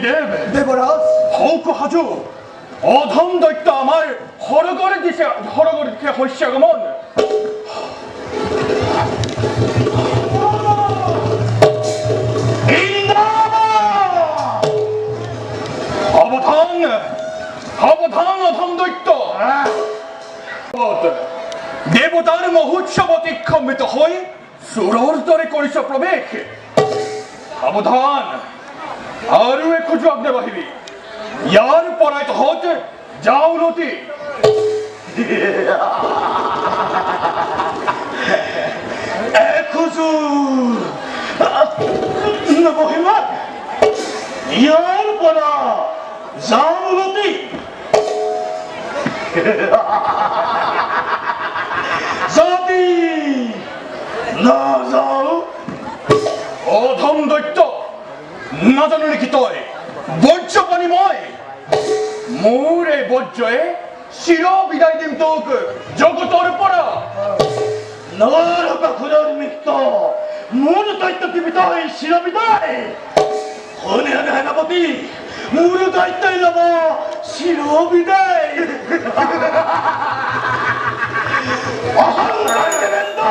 দেব দেবরাজ হৌক হাজু অধম দৈত্য আমার হরগরে দিকে হস্য আগমন অবধান অবধান অধম দৈত্য দেবতার মহোৎসব অতিক্রমিত হয়ে সুরর দরে করিস প্রবেশ সাবধান আৰু এখোজো আজ্ঞা বাহিবি ইয়াৰ পৰাই তহঁত যাওঁ নতি এখোজো নবহিবা ইয়াৰ পৰা যাওঁ নতি যদি নাযাওঁ অধম দৈত্য নাজানো নেকি তই বৰ্জ্য পানী মই মোৰ এই বৰ্জ্যই চিৰ বিদায় দিম তোক জগতৰ পৰা নৰকাসুৰৰ মিত্ৰ মোৰ দৈত্য দিবি তই চিৰ বিদায় শুনি সেনাপতি মোৰ দৈত্যই ল'ব চিৰ বিদায় অহংকাৰ দেবেন্দ্ৰ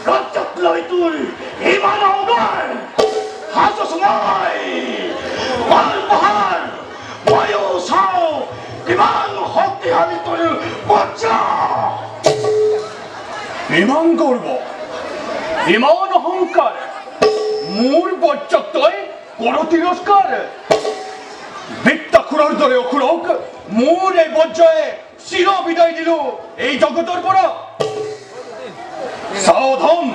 ৰাজ্যক লৈ তোৰ ইমান অহংকাৰ হাজো সময় পাহাৰ ময়ো চাওঁ কিমান শক্তিশালী তোৰ বজ্ৰ ইমান গৰ্ব ইমান অহংকাৰ মোৰ বজ্ৰক তই কৰ তিৰস্কাৰ বৃত্তাসুৰৰ দৰে অসুৰক মোৰ এই বজ্ৰয়ে চিৰ বিদায় দিলো এই জগতৰ পৰা সাৱধান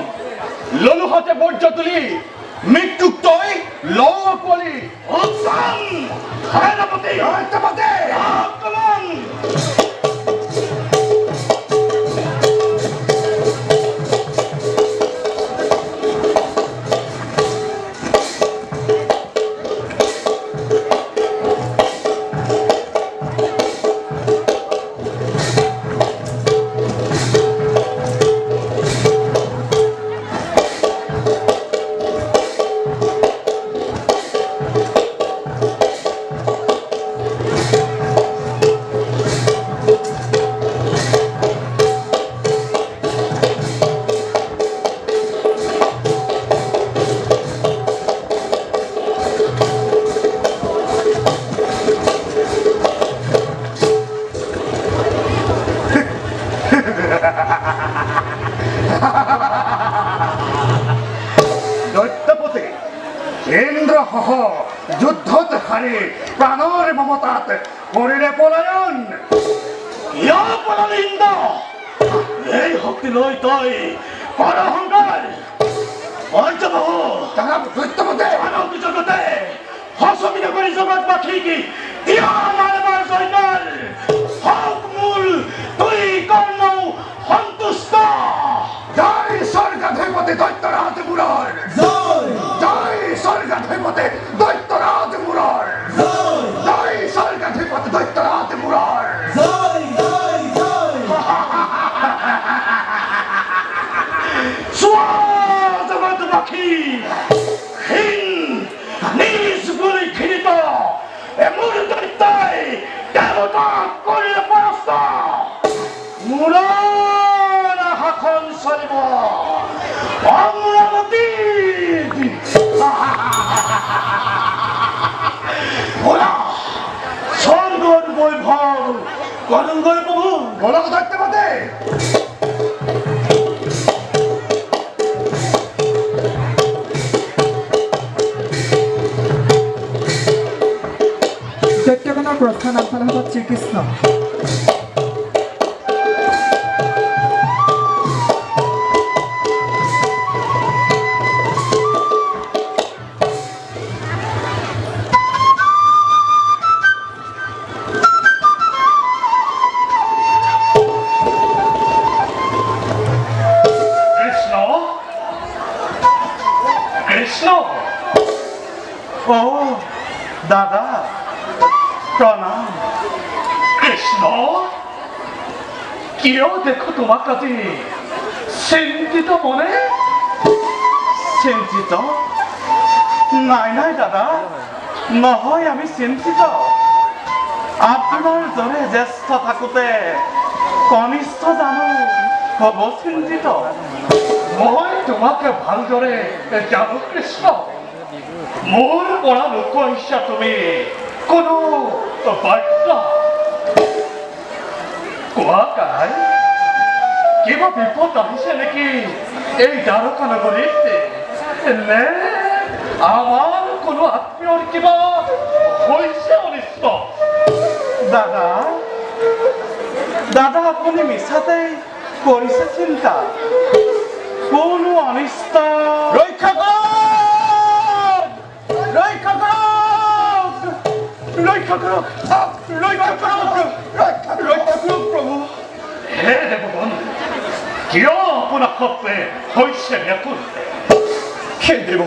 ললো হাতে বজ্ৰ তুলি মৃত্যুক তই লওঁ আকোৱালি সেনাপতি আক্ৰমণ দৈত্যপতি ইন্দ্ৰসহ যুদ্ধত হাৰি প্ৰাণৰ মমতাত কৰিলে পলায়ন ইয়াৰ পলালে ইন্দ্ৰ এই শক্তি লৈ তই কৰ অহংকাৰ পঞ্চবাহু দৈত্যপতি মানৱ জগতে হচমিত কৰি জগতবাসী কি দিয়া মানৱৰ জয়কাল হওক মূল তুই কৰ্ণ সন্তুষ্ট জয় স্বৰ্গাধিপতি দৈত্যৰাজ মূৰৰ জয় স্বৰ্গাধিপতি দৈত্যৰাজ মূৰৰ জয় স্বৰ্গাধিপতি দৈত্যৰাজ মূৰৰ জগতবাসী হীন নিজ বুলি ঘৃণিত মোৰ দৈত্যই দেৱতাক কৰিলে পৰাস্ত মূৰৰ শাসন চলিব অমৰাৱতী স্বৰ্গৰ বৈভৱ কলংগৰ প্ৰভু বলক দৈত্যপতি দৈত্যগণৰ প্ৰস্থান আগফালে হ'ব শ্ৰীকৃষ্ণ দাদা প্রণাম কৃষ্ণ কিয় দেখো তোমাক আজি চিন্তিত মনে চিন্তিত নাই নাই দাদা নহয় আমি চিন্তিত আপোনাৰ দৰে জ্যেষ্ঠ থাকোঁতে কনিষ্ঠ জানো হ'ব চিন্তিত মই তোমাকে ভালদৰে জানো কৃষ্ণ মোৰ পৰা লুকুৱাইছা তুমি কোনো বাৰ্তা কোৱা কাই কিবা বিপদ আহিছে নেকি এই দ্বাৰকা নগৰীত নে আমাৰ কোনো আত্মীয়ৰ কিবা হৈছে অনিষ্ট দাদা দাদা আপুনি মিছাতে কৰিছে চিন্তা কোনো অনিষ্ট ৰক্ষা কৰক ৰক্ষা কৰক ৰক্ষা কৰক ৰক্ষা কৰক ৰক্ষা কৰক প্ৰভু হে দেৱগণ কিয় আপোনাক সত্বে হৈছে ব্যাকুল হে দেৱ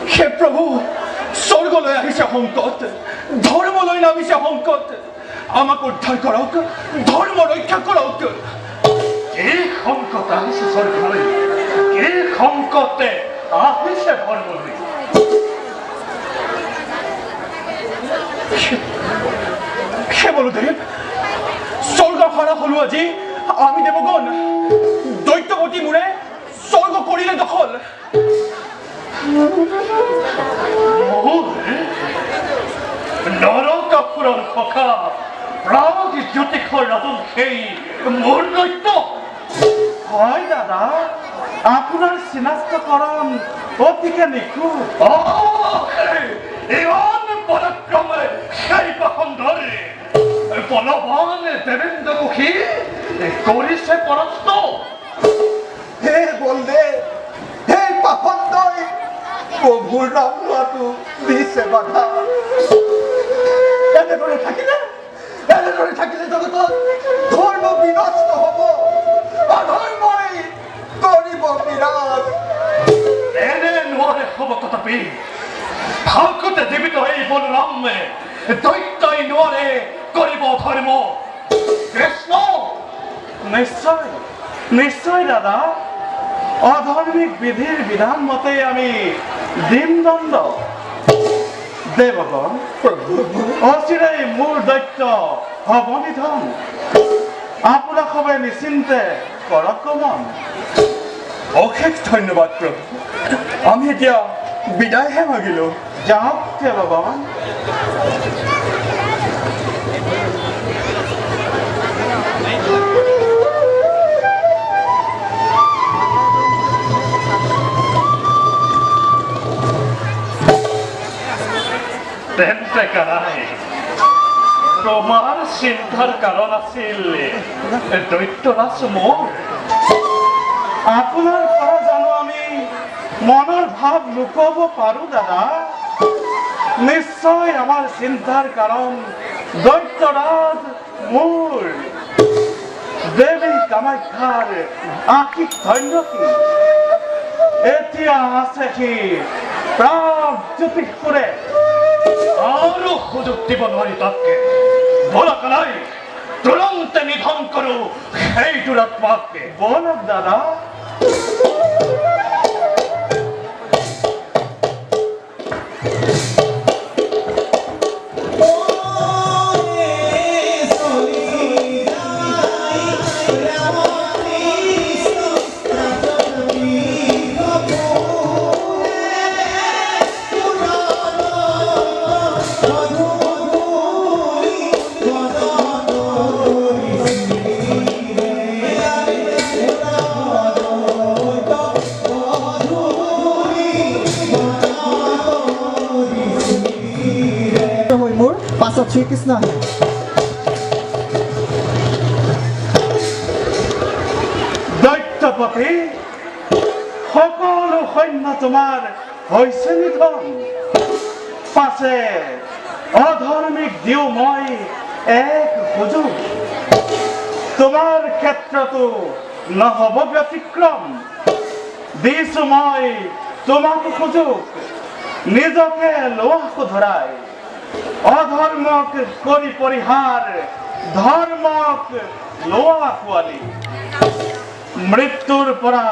হে প্ৰভু স্বৰ্গলৈ আহিছে সংকট ধৰ্মলৈ নামিছে সংকট আমাক উদ্ধাৰ কৰক ধৰ্ম ৰক্ষা কৰক এই সংকট আহিছে স্বৰ্গলৈ এই সংকটে আহিছে ধৰ্মলৈ হে বলদেৱ স্বৰ্গ হাৰা হলো আজি আমি দেৱগণ দৈত্যপতি মোৰে স্বৰ্গ কৰিলে দখল নৰকাসুৰৰ সখা প্ৰাগ জ্যোতিষৰ নতুন সেই মোৰ দৈত্য হয় দাদা আপোনাৰ চিনাক্তকৰণ অতিকে নিখুঁত ইমান পৰাক্ৰমে সেই পাখণ্ডৰে বলৱান দেৱেন্দ্ৰমুখী কৰিছে পৰাস্ত হে বলদেৱ হে পাখণ্ডই প্ৰভুৰ নাম লোৱাটো দিছে বাধা এনেদৰে থাকিলে জগতত ধৰ্ম বিনষ্ট হ'ব অধৰ্মই কৰিব বিৰাজ এনে নোৱাৰে হ'ব তথাপি ভালকতে জীৱিত এই বলৰামে দৈত্যই নোৱাৰে কৰিব ধৰ্ম কৃষ্ণ নিশ্চয় নিশ্চয় দাদা অধৰ্মিক বিধিৰ বিধান মতে আমি দিম দণ্ড দেৱগণ অচিৰেই মোৰ দৈত্য হ'ব নিধন আপোনাক সবে নিশ্চিন্তে কৰক গমন অশেষ ধন্যবাদ প্ৰভু আমি এতিয়া বিদায়হে মাগিলো যাওক দেৱগণ তেন্তে কাৰাই তোমাৰ চিন্তাৰ কাৰণ আছিল দৈত্যৰাজ মোৰ আপোনাৰ পৰা জানো আমি মনৰ ভাৱ লুকাব পাৰোঁ দাদা নিশ্চয় আমাৰ চিন্তাৰ কাৰণ দৈত্যৰাজ মোৰ দেৱী কামাখ্যাৰ আশীষ ধন্য কি এতিয়া আছে সি প্ৰাগ জ্যোতিষপুৰে আৰু সুযোগ দিব নোৱাৰি তাতকে বলা কালাই তুৰন্তে নিধন কৰো সেই দুৰাত্মাকে বলক দাদা পাছত শ্ৰীকৃষ্ণ আহে দৈত্যপতি সকলো সৈন্য তোমাৰ হৈছে নিধন পাছে অধৰ্মিক দিও মই এক সুযোগ তোমাৰ ক্ষেত্ৰতো নহ'ব ব্যতিক্ৰম দিছো মই তোমাক সুযোগ নিজকে লোৱা শুধৰাই অধৰ্মক কৰি পৰিহাৰ ধৰ্মক লোৱা পোৱালি মৃত্যুৰ পৰা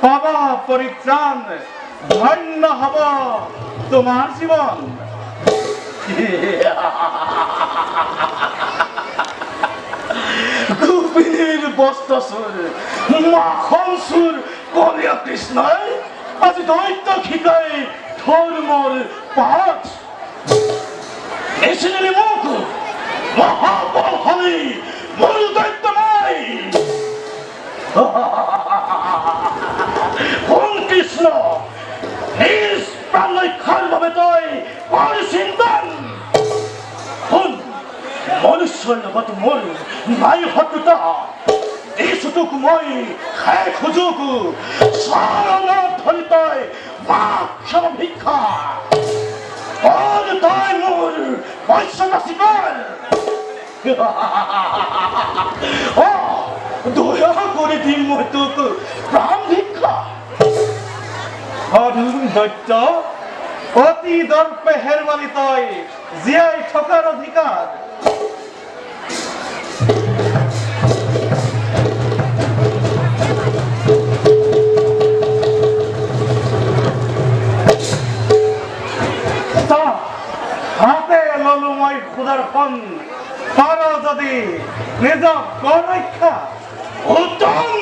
পাবা পৰিত্ৰাণ ধন্য হ'ব তোমাৰ জীৱন গোপিনীর বস্তাসুর মাখনসুর কলিয়া কৃষ্ণায় আজ দৈত্য খিকায় ধর্মর পাঠ এসিনের মুখ মহাবল হলে মূল দৈত্য নাই কোন কৃষ্ণ নিজ প্রাণ রক্ষার ভাবে তই পরিচিন্তন মনুষ্যৰ লগত মোৰ নাই শত্ৰুতা এইচুটুক মই খাই খোজোকো চৰণত ধৰি তই মাক্ষম ভিক্ষা তই মোৰ বৈশ্য নাচি কৰ দয়া কৰি দিম মই তোক প্ৰাণ ভিক্ষা অধুৰ দৈত্য অতি দৰ্পে হেৰুৱালি তই জীয়াই থকাৰ অধিকাৰ হাতে ললো মই সুদৰ্শন পাৰ যদি নিজক ৰক্ষা উত্তম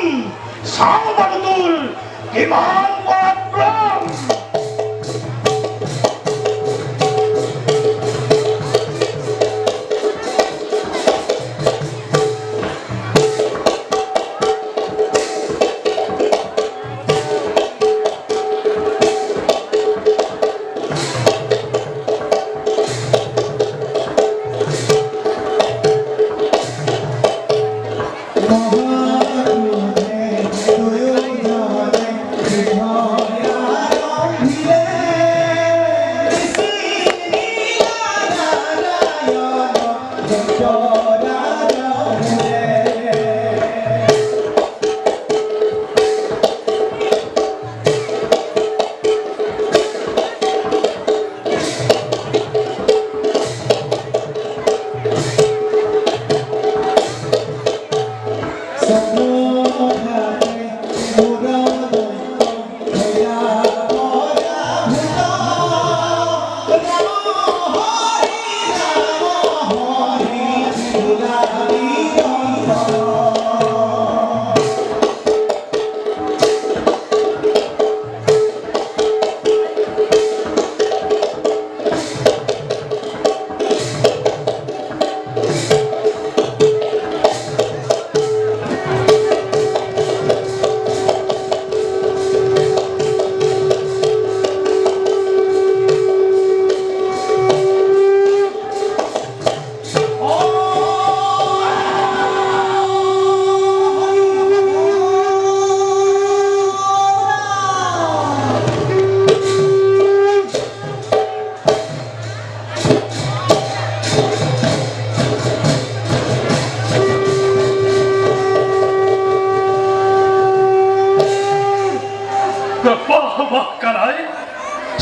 চাওঁ বাৰু তোৰ কিমান পৰাক্ৰম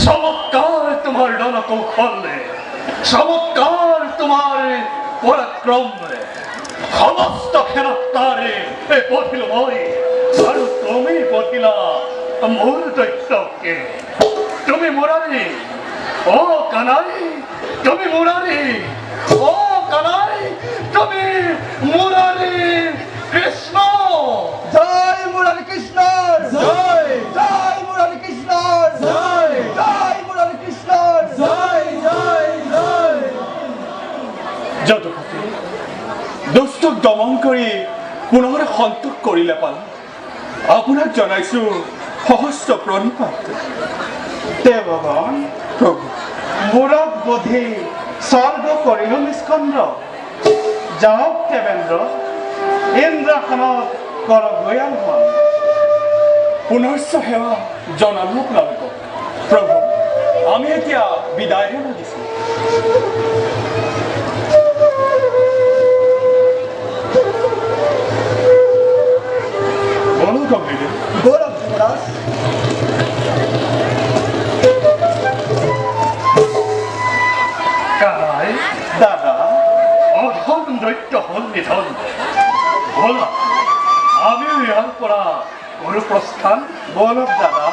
চমৎকার তোমার রণকৌশলে চমৎকার তোমার পরাক্রমে সমস্ত খেলাতারে পথিল মই আর তুমি পথিলা মোর দৈত্যকে তুমি মুরারি ও কানাই তুমি মুরারি ও কানাই তুমি মুরারি কৃষ্ণ জয় মুরারি কৃষ্ণ জয় জয় মুরারি কৃষ্ণ জয় জয় মুরারি কৃষ্ণ জয় জয় জয় যদুপতি দুষ্টক দমন কৰি পুনৰ সন্তোষ কৰিলে পাল আপোনাক জনাইছো সহস্ৰ প্ৰণিপাত দেৱগণ প্ৰভু মূৰক বোধি স্বৰ্গ কৰিলো নিষ্কন্দ যাওক দেৱেন্দ্ৰ ইন্দ্ৰখনত কৰক গয়ালখন পুনশ্চ সেৱা জনালো আপোনালোকক প্ৰভু আমি এতিয়া বিদায়হে লাগিছো বলো গম্ভীৰ গৌৰৱ যুৱৰাজ কানাই দাদা অধম দৈত্য হল নিধন বলা আমিও ইয়াৰ পৰা কৰো প্ৰস্থান বলক দাদা